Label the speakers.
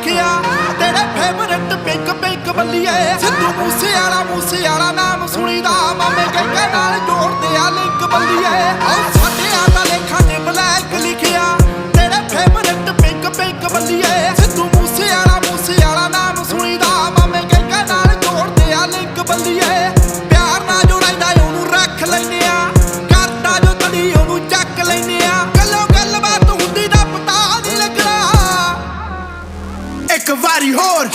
Speaker 1: ਲਿਖਿਆ ਤੇਰੇ favourite pink pink ਬੱਲੀਏ ਸਿੱਧੂ ਮੂਸੇ ਵਾਲਾ ਨਾਮ ਸੁਣੀਦਾ ਮਾਮੇ ਕਹਿੰਦੇ ਨਾਲ ਜੋੜਦੇ ਆ ਲਿੰਕ ਬੱਲੀਏ ਸਾਡਿਆਂ ਦਾ ਲੇਖਾਂ 'ਚ ਬਲੈਕ ਲਿਖਿਆ ਤੇਰੇ ਫੇਵਰਟ ਪਿੰਕ ਪਿੰਕ ਬੱਲੀਏ ਸਿੱਧੂ ਮੂਸੇ ਵਾਲਾ ਨਾਮ ਸੁਣੀਦਾ ਮਾਮੇ ਕਹਿੰਦੇ ਨਾਲ ਜੋੜਦੇ ਆ ਲਿੰਕ ਬੱਲੀਏ ਪਿਆਰ ਨਾਲ ਜੋ ਰਹਿੰਦਾ ਉਹਨੂੰ ਰੱਖ ਲੈਨੇ ਆ ਕਰਦਾ ਜੋ ਤੜੀ ਉਹਨੂੰ ਚੱਕ ਲੈਨੇ ਆ ਗੱਲੋਂ ਗੱਲਬਾਤ ਹੁੰਦੀ ਦਾ ਪਤਾ ਨਹੀਂ ਲੱਗਣਾ ਇੱਕ ਵਾਰੀ ਹੋਰ